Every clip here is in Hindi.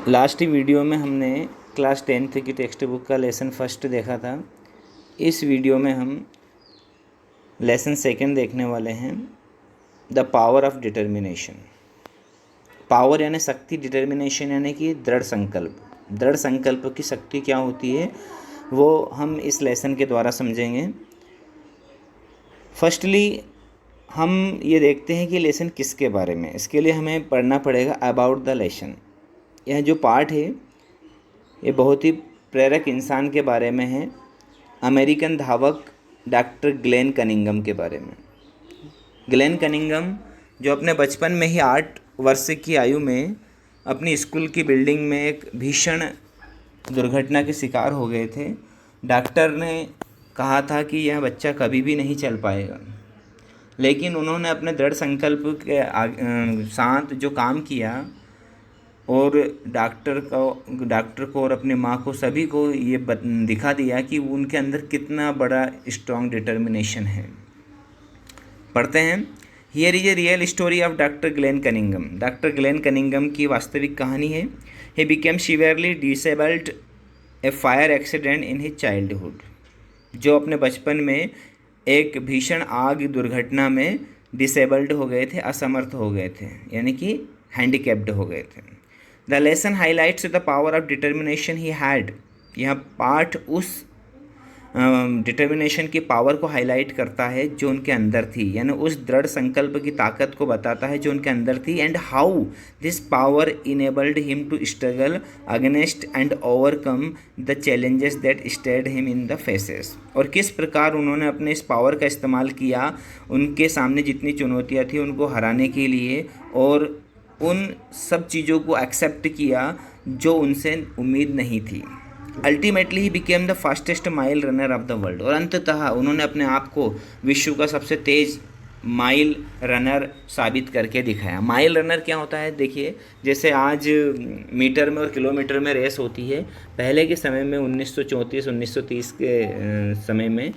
लास्ट वीडियो में हमने क्लास 10th की टेक्स्ट बुक का लेसन फर्स्ट देखा था। इस वीडियो में हम लेसन सेकंड देखने वाले हैं, the power of determination. Power यानी शक्ति, डिटर्मिनेशन यानी कि दृढ़ संकल्प। दृढ़ संकल्प की शक्ति क्या होती है वो हम इस लेसन के द्वारा समझेंगे। फर्स्टली हम ये देखते हैं कि लेसन किसके बारे में। इसके लिए हमें पढ़ना पड़ेगा अबाउट द लेसन। यह जो पार्ट है ये बहुत ही प्रेरक इंसान के बारे में है, अमेरिकन धावक डॉक्टर ग्लेन कनिंघम के बारे में। ग्लेन कनिंघम जो अपने बचपन में ही 8 वर्ष की आयु में अपनी स्कूल की बिल्डिंग में एक भीषण दुर्घटना के शिकार हो गए थे। डॉक्टर ने कहा था कि यह बच्चा कभी भी नहीं चल पाएगा, लेकिन उन्होंने अपने दृढ़ संकल्प के साथ जो काम किया और डॉक्टर को और अपने माँ को, सभी को ये दिखा दिया कि उनके अंदर कितना बड़ा स्ट्रॉन्ग डिटर्मिनेशन है। पढ़ते हैं। Here is a real story of doctor Glenn Cunningham. Doctor Glenn Cunningham की वास्तविक कहानी है। He became severely disabled A fire accident in his childhood. जो अपने बचपन में एक भीषण आग दुर्घटना में डिसेबल्ड हो गए थे, असमर्थ हो गए थे, यानी कि हैंडीकैप्ड हो गए थे। The lesson highlights the power of determination he had. यह पाठ उस डिटर्मिनेशन की पावर को हाईलाइट करता है जो उनके अंदर थी, यानी उस दृढ़ संकल्प की ताकत को बताता है जो उनके अंदर थी। And how this power enabled him to struggle against and overcome the challenges that stared him in the faces. और किस प्रकार उन्होंने अपने इस पावर का इस्तेमाल किया उनके सामने जितनी चुनौतियाँ थी उनको हराने के लिए, और उन सब चीज़ों को एक्सेप्ट किया जो उनसे उम्मीद नहीं थी। Ultimately he became the fastest mile runner of the world. और अंततः उन्होंने अपने आप को विश्व का सबसे तेज़ माइल रनर साबित करके दिखाया। माइल रनर क्या होता है? देखिए, जैसे आज मीटर में और किलोमीटर में रेस होती है, पहले के समय में 1934-1930 के समय में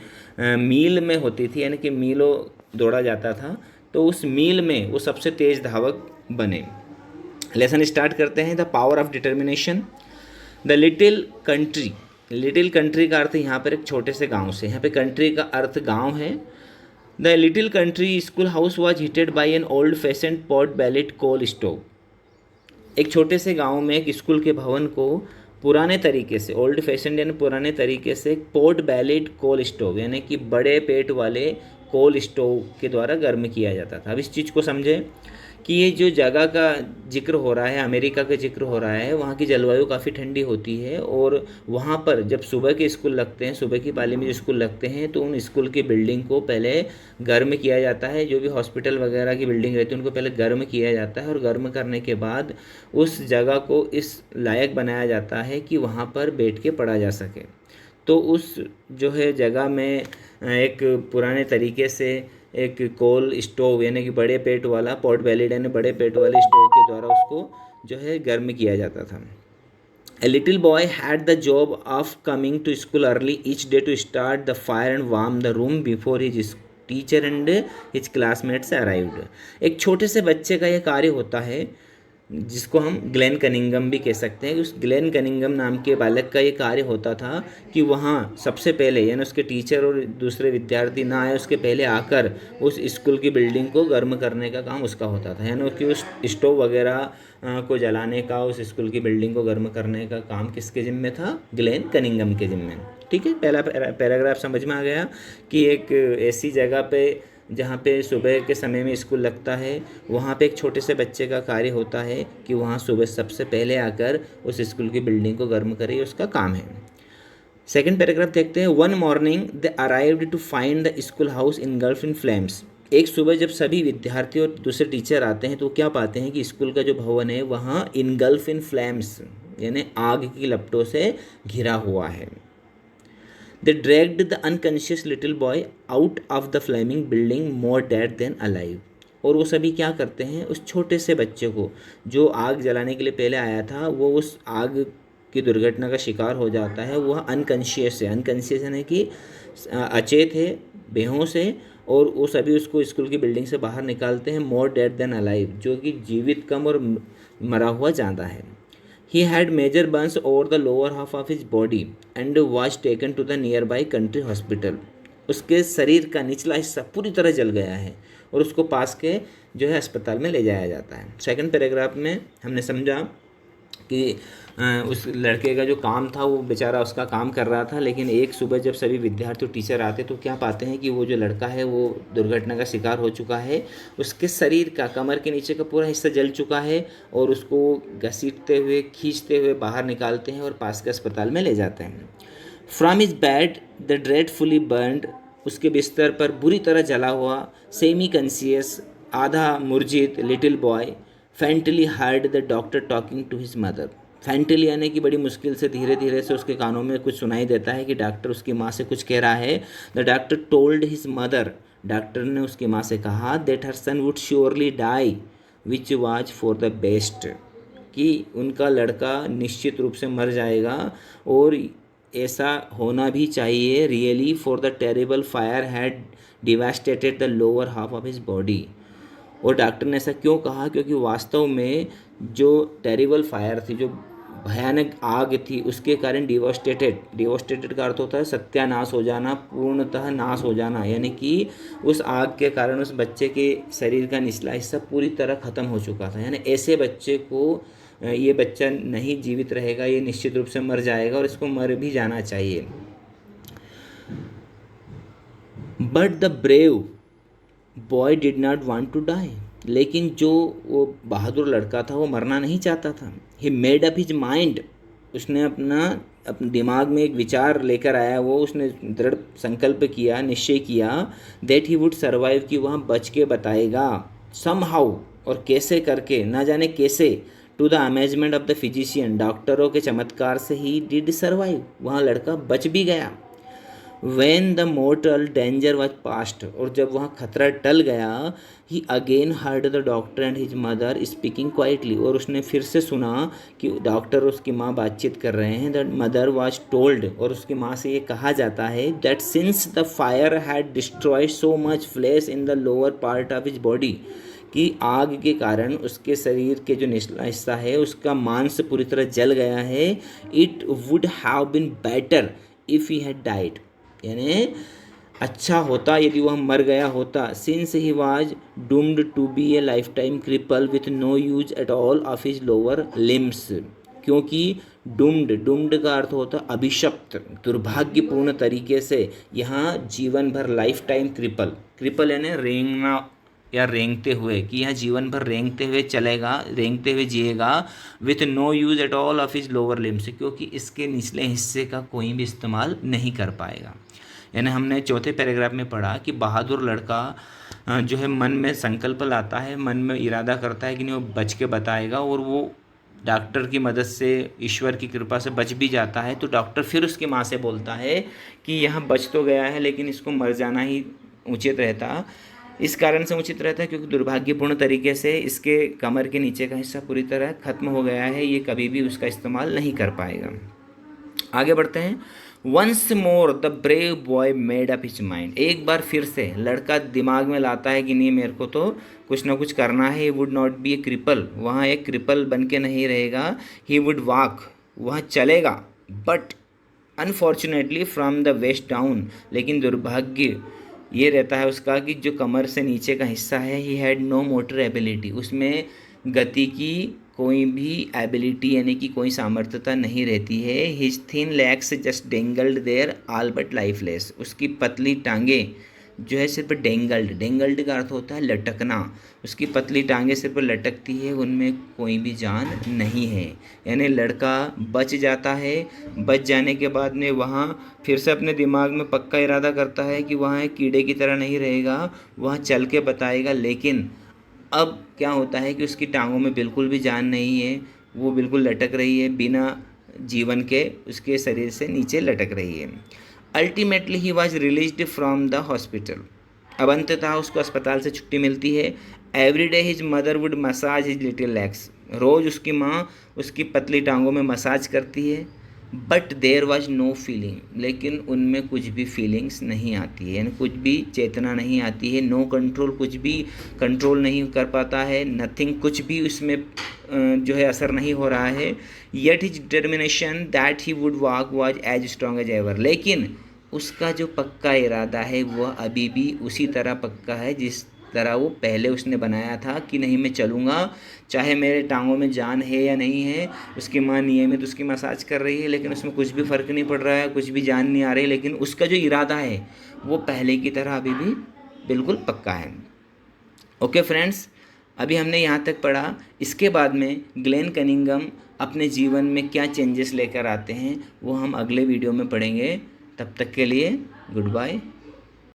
मील में होती थी, यानी कि मीलों दौड़ा जाता था। तो उस मील में वो सबसे तेज़ धावक बने। लेसन स्टार्ट करते हैं। The power of determination. The little country. Little country का अर्थ यहाँ पर एक छोटे से गांव से, यहाँ पे कंट्री का अर्थ गांव है। The little country school house was heated by an old fashioned pot bellied coal stove. एक छोटे से गांव में एक स्कूल के भवन को पुराने तरीके से, ओल्ड फैशन्ड यानी पुराने तरीके से, पोर्ट बैलेट कोल स्टोव यानी कि बड़े पेट वाले कोल स्टोव के द्वारा गर्म किया जाता था। अब इस चीज़ को समझें कि ये जो जगह का जिक्र हो रहा है, अमेरिका का जिक्र हो रहा है, वहाँ की जलवायु काफ़ी ठंडी होती है। और वहाँ पर जब सुबह के स्कूल लगते हैं, सुबह की पाली में जो स्कूल लगते हैं, तो उन स्कूल की बिल्डिंग को पहले गर्म किया जाता है। जो भी हॉस्पिटल वगैरह की बिल्डिंग रहती है उनको पहले गर्म किया जाता है, और गर्म करने के बाद उस जगह को इस लायक बनाया जाता है कि वहाँ पर बैठ के पढ़ा जा सके। तो उस जो है जगह में एक पुराने तरीके से एक कोल स्टोव यानी कि बड़े पेट वाला, पॉट बेलेट यानी बड़े पेट वाले स्टोव के द्वारा उसको जो है गर्म किया जाता था। A little boy had the job of coming to school early each day to start the fire and warm the room before his teacher and his classmates arrived। एक छोटे से बच्चे का यह कार्य होता है जिसको हम ग्लेन कनिंघम भी कह सकते हैं। उस ग्लेन कनिंघम नाम के बालक का ये कार्य होता था कि वहाँ सबसे पहले, यानी उसके टीचर और दूसरे विद्यार्थी ना आए उसके पहले आकर उस स्कूल की बिल्डिंग को गर्म करने का काम उसका होता था। यानी कि उस स्टोव वगैरह को जलाने का, उस स्कूल की बिल्डिंग को गर्म करने का काम किसके जिम्मे था? ग्लेन कनिंघम के जिम्मे। ठीक है, पहला पैराग्राफ समझ में आ गया कि एक ऐसी जगह पे जहाँ पे सुबह के समय में स्कूल लगता है, वहाँ पे एक छोटे से बच्चे का कार्य होता है कि वहाँ सुबह सबसे पहले आकर उस स्कूल की बिल्डिंग को गर्म करे, उसका काम है। सेकंड पैराग्राफ देखते हैं। One morning they arrived to find the school house engulf in flames. एक सुबह जब सभी विद्यार्थी और दूसरे टीचर आते हैं तो क्या पाते हैं कि स्कूल का जो भवन है वहाँ इनगल्फ इन फ्लेम्स यानी आग की लपटों से घिरा हुआ है। They dragged the unconscious little boy out of the flaming building more dead than alive। और वो सभी क्या करते हैं? उस छोटे से बच्चे को जो आग जलाने के लिए पहले आया था, वो उस आग की दुर्घटना का शिकार हो जाता है। वह अनकॉन्शियस है। अनकॉन्शियस यानी कि अचेत है, बेहोश है, और वो सभी उसको स्कूल की बिल्डिंग से बाहर निकालते हैं। मोर डेड देन अलाइव, जो कि जीवित कम और मरा हुआ ज़्यादा है। He had major burns over the lower half of his body and was taken to the nearby country hospital. उसके शरीर का निचला हिस्सा पूरी तरह जल गया है और उसको पास के जो है अस्पताल में ले जाया जाता है। सेकंड पैराग्राफ में हमने समझा कि उस लड़के का जो काम था वो बेचारा उसका काम कर रहा था, लेकिन एक सुबह जब सभी विद्यार्थी और टीचर आते तो क्या पाते हैं कि वो जो लड़का है वो दुर्घटना का शिकार हो चुका है। उसके शरीर का कमर के नीचे का पूरा हिस्सा जल चुका है और उसको घसीटते हुए खींचते हुए बाहर निकालते हैं और पास के अस्पताल में ले जाते हैं। From his bed the dreadfully burned, उसके बिस्तर पर बुरी तरह जला हुआ सेमी कॉन्शियस आधा मुर्जित little boy faintly heard the doctor talking to his mother. Faintly यानी कि बड़ी मुश्किल से धीरे धीरे से उसके कानों में कुछ सुनाई देता है कि डॉक्टर उसकी माँ से कुछ कह रहा है। The doctor told his mother, doctor ने उसकी माँ से कहा that her son would surely die which was for the best, कि उनका लड़का निश्चित रूप से मर जाएगा और ऐसा होना भी चाहिए। Really for the terrible fire had devastated the lower half of his body. और डॉक्टर ने ऐसा क्यों कहा? क्योंकि वास्तव में जो टेरिबल फायर थी, जो भयानक आग थी, उसके कारण डिवोस्टेटेड का अर्थ होता है सत्यानाश हो जाना, पूर्णतः नाश हो जाना, यानी कि उस आग के कारण उस बच्चे के शरीर का निचला हिस्सा पूरी तरह ख़त्म हो चुका था। यानी ऐसे बच्चे को ये बच्चा नहीं जीवित रहेगा, ये निश्चित रूप से मर जाएगा और इसको मर भी जाना चाहिए। But the brave boy did not want to die, लेकिन जो वो बहादुर लड़का था वो मरना नहीं चाहता था। He made up his mind, उसने अपने दिमाग में एक विचार लेकर आया, वो उसने दृढ़ संकल्प किया, निश्चय किया दैट ही वुड सर्वाइव, कि वहाँ बच के बताएगा समहाउ, और कैसे करके, ना जाने कैसे। To the amazement of the physician, डॉक्टरों के चमत्कार से ही डिड सर्वाइव, वहाँ लड़का बच भी गया। When the mortal danger was past, और जब वहाँ खतरा टल गया, he again heard the doctor and his mother speaking quietly, और उसने फिर से सुना कि डॉक्टर और उसकी माँ बातचीत कर रहे हैं। The mother was told, और उसकी माँ से ये कहा जाता है that since the fire had destroyed so much flesh in the lower part of his body, कि आग के कारण उसके शरीर के जो निचला हिस्सा है उसका मांस पूरी तरह जल गया है। It would have been better if he had died, यानी अच्छा होता यदि वह मर गया होता। Since he was doomed to be a lifetime cripple with no use at all of his lower limbs, क्योंकि डूम्ड का अर्थ होता अभिशप्त, दुर्भाग्यपूर्ण तरीके से। यहाँ जीवन भर लाइफ टाइम क्रिपल यानी रेंगना या रेंगते हुए, कि यह जीवन भर रेंगते हुए चलेगा, रेंगते हुए जिएगा। With no use at all of his lower limbs, क्योंकि इसके निचले हिस्से का कोई भी इस्तेमाल नहीं कर पाएगा। यानी हमने चौथे पैराग्राफ में पढ़ा कि बहादुर लड़का जो है मन में संकल्प लाता है, मन में इरादा करता है कि नहीं वो बच के बताएगा, और वो डॉक्टर की मदद से, ईश्वर की कृपा से बच भी जाता है। तो डॉक्टर फिर उसकी माँ से बोलता है कि यहाँ बच तो गया है लेकिन इसको मर जाना ही उचित रहता। इस कारण से उचित रहता है क्योंकि दुर्भाग्यपूर्ण तरीके से इसके कमर के नीचे का हिस्सा पूरी तरह खत्म हो गया है, ये कभी भी उसका इस्तेमाल नहीं कर पाएगा। आगे बढ़ते हैं। Once more the brave boy made up his mind, एक बार फिर से लड़का दिमाग में लाता है कि नहीं मेरे को तो कुछ ना कुछ करना है। He would not be A cripple, वहाँ एक क्रिपल बन के नहीं रहेगा। ही वुड वॉक, वहाँ चलेगा। But unfortunately from the waist down, लेकिन दुर्भाग्य ये रहता है उसका कि जो कमर से नीचे का हिस्सा है, he had no motor ability, उसमें गति की कोई भी एबिलिटी यानी कि कोई सामर्थ्यता नहीं रहती है। His thin legs just dangled there all but lifeless, उसकी पतली टांगे जो है सिर्फ डेंगल्ड का अर्थ होता है लटकना, उसकी पतली टांगे सिर्फ लटकती है, उनमें कोई भी जान नहीं है। यानी लड़का बच जाता है, बच जाने के बाद में वहाँ फिर से अपने दिमाग में पक्का इरादा करता है कि वहाँ एक कीड़े की तरह नहीं रहेगा, वहाँ चल के बताएगा। लेकिन अब क्या होता है कि उसकी टांगों में बिल्कुल भी जान नहीं है, वो बिल्कुल लटक रही है, बिना जीवन के उसके शरीर से नीचे लटक रही है। Ultimately he was released from the hospital, अब अंततः उसको अस्पताल से छुट्टी मिलती है। Every day his mother would massage his little legs, रोज़ उसकी माँ उसकी पतली टांगों में मसाज करती है। But there was no feeling, लेकिन उनमें कुछ भी फीलिंग्स नहीं आती है, यानी कुछ भी चेतना नहीं आती है। नो कंट्रोल, कुछ भी कंट्रोल नहीं कर पाता है। नथिंग, कुछ भी उसमें जो है असर नहीं हो रहा है। Yet his determination that he would walk was as strong as ever, लेकिन उसका जो पक्का इरादा है वह अभी भी उसी तरह पक्का है जिस तरह वो पहले उसने बनाया था कि नहीं मैं चलूँगा, चाहे मेरे टांगों में जान है या नहीं है। उसकी माँ नियमित उसकी मसाज कर रही है, लेकिन उसमें कुछ भी फ़र्क नहीं पड़ रहा है, कुछ भी जान नहीं आ रही, लेकिन उसका जो इरादा है वो पहले की तरह अभी भी बिल्कुल पक्का है। ओके फ्रेंड्स, अभी हमने यहाँ तक पढ़ा। इसके बाद में ग्लेन कनिंगम अपने जीवन में क्या चेंजेस लेकर आते हैं वो हम अगले वीडियो में पढ़ेंगे। तब तक के लिए गुड बाय।